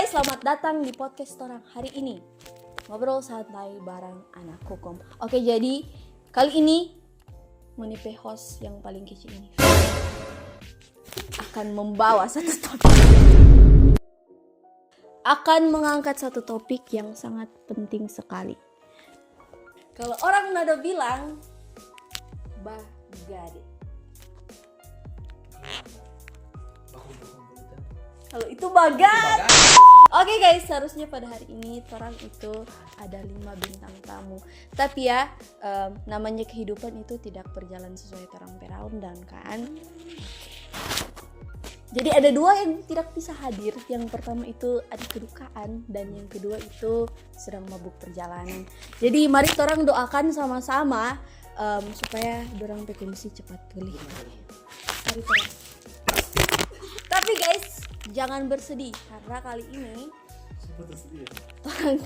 selamat datang di podcast orang hari ini. Ngobrol santai bareng anak hukum. Oke, jadi kali ini Monipe host yang paling kece ini akan membawa satu topik. Akan mengangkat satu topik yang sangat penting sekali. Kalau orang nado bilang bagade. Kalau itu bagat. Oke guys, seharusnya pada hari ini orang itu ada 5 bintang tamu. Tapi ya, namanya kehidupan itu tidak berjalan sesuai terang perundang kan. Jadi ada 2 yang tidak bisa hadir. Yang pertama itu ada kedukaan dan yang kedua itu sedang mabuk perjalanan. Jadi mari orang doakan sama-sama supaya dorang pekemsi cepat pulih. Mari orang. Tapi guys, jangan bersedih karena kali ini orang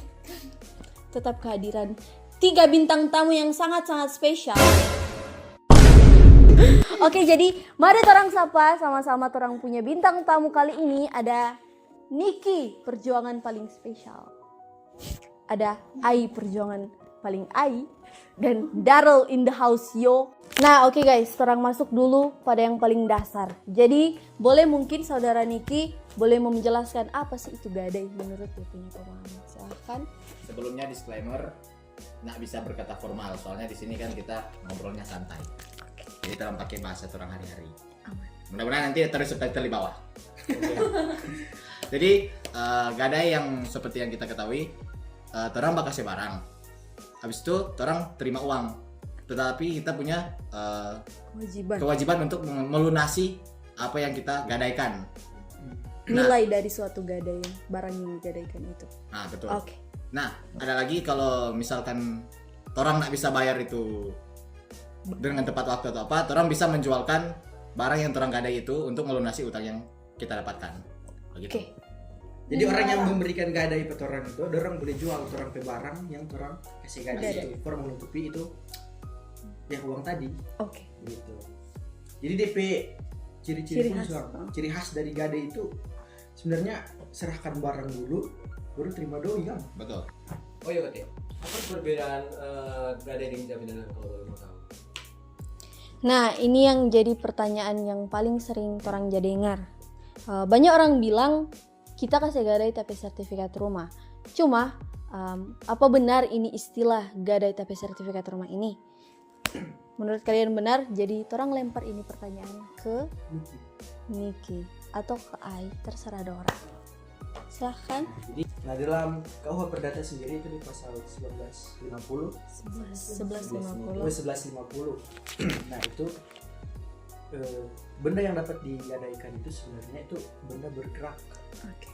tetap kehadiran 3 bintang tamu yang sangat-sangat spesial. Oke, jadi mari orang sapa sama-sama orang punya bintang tamu kali ini. Ada Niki, perjuangan paling spesial. Ada Ai, perjuangan paling Ai. Dan Daryl in the house yo. Nah oke guys, orang masuk dulu pada yang paling dasar. Jadi boleh mungkin saudara Niki boleh menjelaskan apa sih itu gadai menurut dia punya pemahaman. Silahkan. Sebelumnya disclaimer, nggak bisa berkata formal soalnya di sini kan kita ngobrolnya santai. Jadi dalam pakai bahasa orang hari-hari. Aman. Mudah-mudahan nanti terus subtitle di bawah. Jadi gadai yang seperti yang kita ketahui, orang bakal barang. Habis itu orang terima uang, tetapi kita punya kewajiban untuk melunasi apa yang kita gadaikan. Nilai dari suatu gadai, barang yang digadaikan itu. Nah betul. Oke. Nah ada lagi kalau misalkan orang nggak bisa bayar itu dengan tepat waktu atau apa, orang bisa menjualkan barang yang orang gadai itu untuk melunasi utang yang kita dapatkan. Begitu. Oke. Jadi orang yang memberikan gadai ke orang itu, orang boleh jual orang ke barang yang orang kasih gadai itu, orang menutupi itu ya uang tadi. Oke. Gitu. Jadi DP ciri khas dari gadai itu sebenarnya serahkan barang dulu, baru terima doi kan. Betul. Oh iya Kak, apa perbedaan gadai dengan jaminan kalau mau tahu? Nah ini yang jadi pertanyaan yang paling sering orang jadi dengar. Banyak orang bilang kita kasih gadai tapi sertifikat rumah. Cuma apa benar ini istilah gadai tapi sertifikat rumah ini? Menurut kalian benar? Jadi orang lempar ini pertanyaan ke Niki atau ke Ai, terserah orang. Silahkan. Nah dalam KUH Perdata sendiri itu di pasal 1150. 1150. Nah itu benda yang dapat digadaikan itu sebenarnya itu benda bergerak. Oke.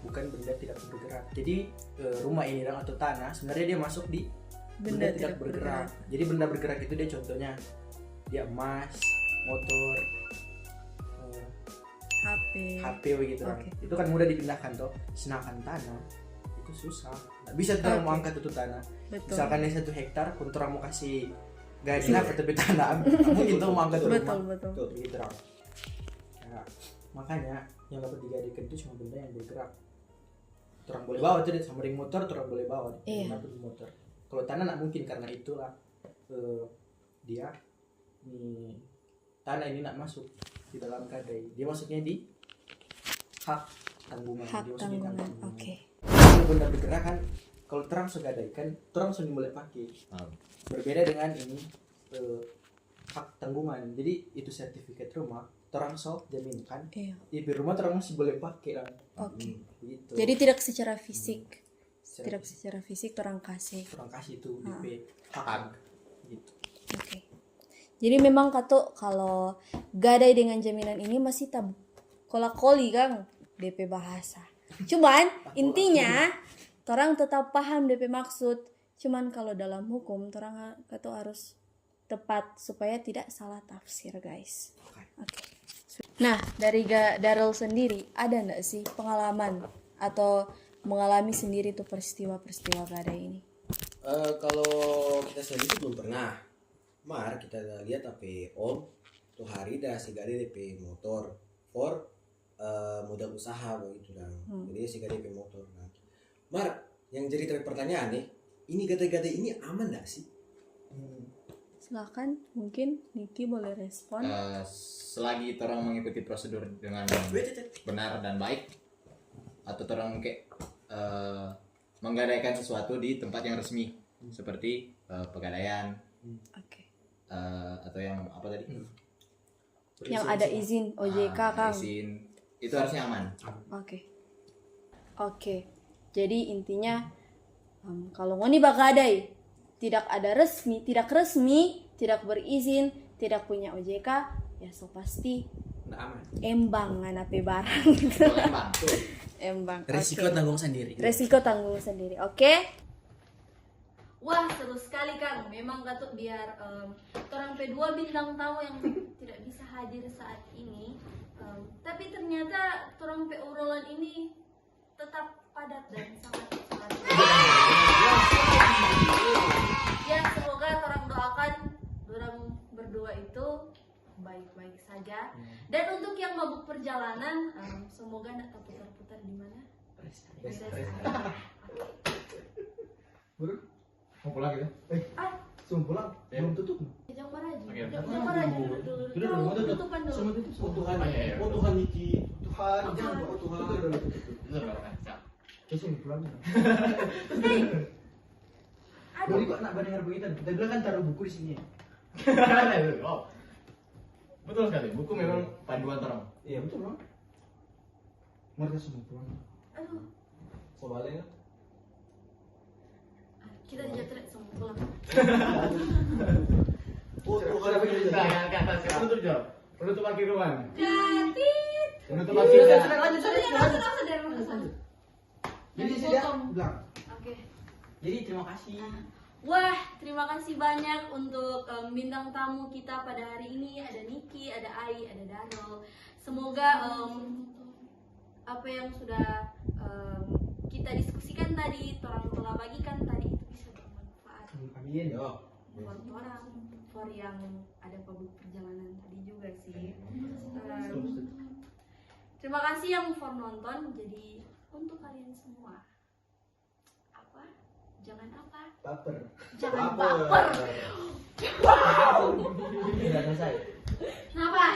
Bukan benda tidak bergerak. Jadi rumah ini atau tanah sebenarnya dia masuk di benda tidak bergerak. Jadi benda bergerak itu dia contohnya dia emas, motor, HP begitu kan. Itu kan mudah dipindahkan toh. Sedangkan tanah itu susah. Nggak bisa tuh mau angkat itu tanah. Betul. Misalkan dia 1 hektar, pun orang mau kasih gaji apa tapi tanah, mungkin tuh mau angkat rumah. Betul. Tuh begitu orang. Nah, makanya yang dapat digadaikan itu cuma benda yang bergerak. Orang boleh bawa tuh sama ring motor, orang boleh bawa di motor. Kalau tanah nggak mungkin karena itulah dia tanah ini nggak masuk di dalam gadai. Dia masuknya di hak tanggungan. Oke. Kalau benda bergerak kan, kalau terang segadaikan, terang sudah boleh pakai. Berbeda dengan ini hak tanggungan. Jadi itu sertifikat rumah. Terang jaminkan. Iya. Di rumah terang masih boleh pakai kan. Oke. Gitu. Jadi tidak secara fisik. Tidak secara fisik orang kasih. Orang kasih itu DP hak gitu. Oke. Jadi memang kalau gadai dengan jaminan ini masih kolak-koli kan DP bahasa. Cuman intinya orang tetap paham DP maksud. Cuman kalau dalam hukum orang harus tepat supaya tidak salah tafsir guys. Oke. Nah dari Daryl sendiri ada nggak sih pengalaman atau mengalami sendiri tuh peristiwa gadai ini? Kalau kita sendiri itu belum pernah. Kita lihat HP Om tuh hari dah segala DP motor for modal usaha begitu lah. Jadi si gadai motor. Nah, Mar, yang jadi pertanyaan nih, ini gadai-gadai ini aman nggak sih? Silakan, mungkin Niki boleh respon. Selagi orang mengikuti prosedur dengan benar dan baik, atau orang kayak menggadaikan sesuatu di tempat yang resmi seperti pegadaian, Oke. atau yang apa tadi? Yang ada izin OJK, Kang. Izin itu harusnya aman. Oke. Oke. Jadi intinya kalau ngoni bagadai tidak ada resmi, tidak resmi, tidak berizin, tidak punya OJK, ya so pasti Nggak aman. embang nganape barang. Embang. Embang. Resiko Oke. tanggung sendiri. Resiko tanggung sendiri. Oke. Wah, seru sekali Kang. Memang Gatuk biar orang P2 bintang tamu yang tidak bisa hadir saat ini. Tapi ternyata orang P Urolan ini tetap padat dan sangat ya, semoga orang doakan orang berdua itu baik-baik saja. Dan untuk yang mabuk perjalanan, semoga tidak terputar-putar di mana. Mau pulang gitu? Semua pulang, belum tutup. Jangan paraji. Oke. Jangan paraji dulu. Tutupan dulu. Oh Tuhan, Iya. oh Tuhan Niki, Tuhan, Tuhan. jangan oh Tuhan. Kesini pulang. Hei. Aduh. Jadi kok nak dengar begitu? Kita bilang kan taruh buku di sini. Oh. Betul sekali. Buku memang panduan orang. Iya betul bang. Mereka semua pulang. Aduh. Soalnya Kita jatuh semua pulang. Oh Tuhan begitu. Nah, ke atas. Penutup jawab. Penutup akhir ruang. Gatit. Penutup akhir. Lanjut. Jadi Yang sudah potong. bilang. Oke. Jadi terima kasih. Wah, terima kasih banyak untuk bintang tamu kita pada hari ini. Ada Niki, ada Ai, ada Dano. Semoga apa yang sudah kita diskusikan tadi, orang telah bagikan tadi itu bisa bermanfaat Amin ya. buat orang, for yang ada pabrik perjalanan tadi juga sih. Terima kasih yang for nonton. Jadi untuk kalian semua, apa? Jangan apa? Baper. Jangan baper. Tidak selesai. Kenapa?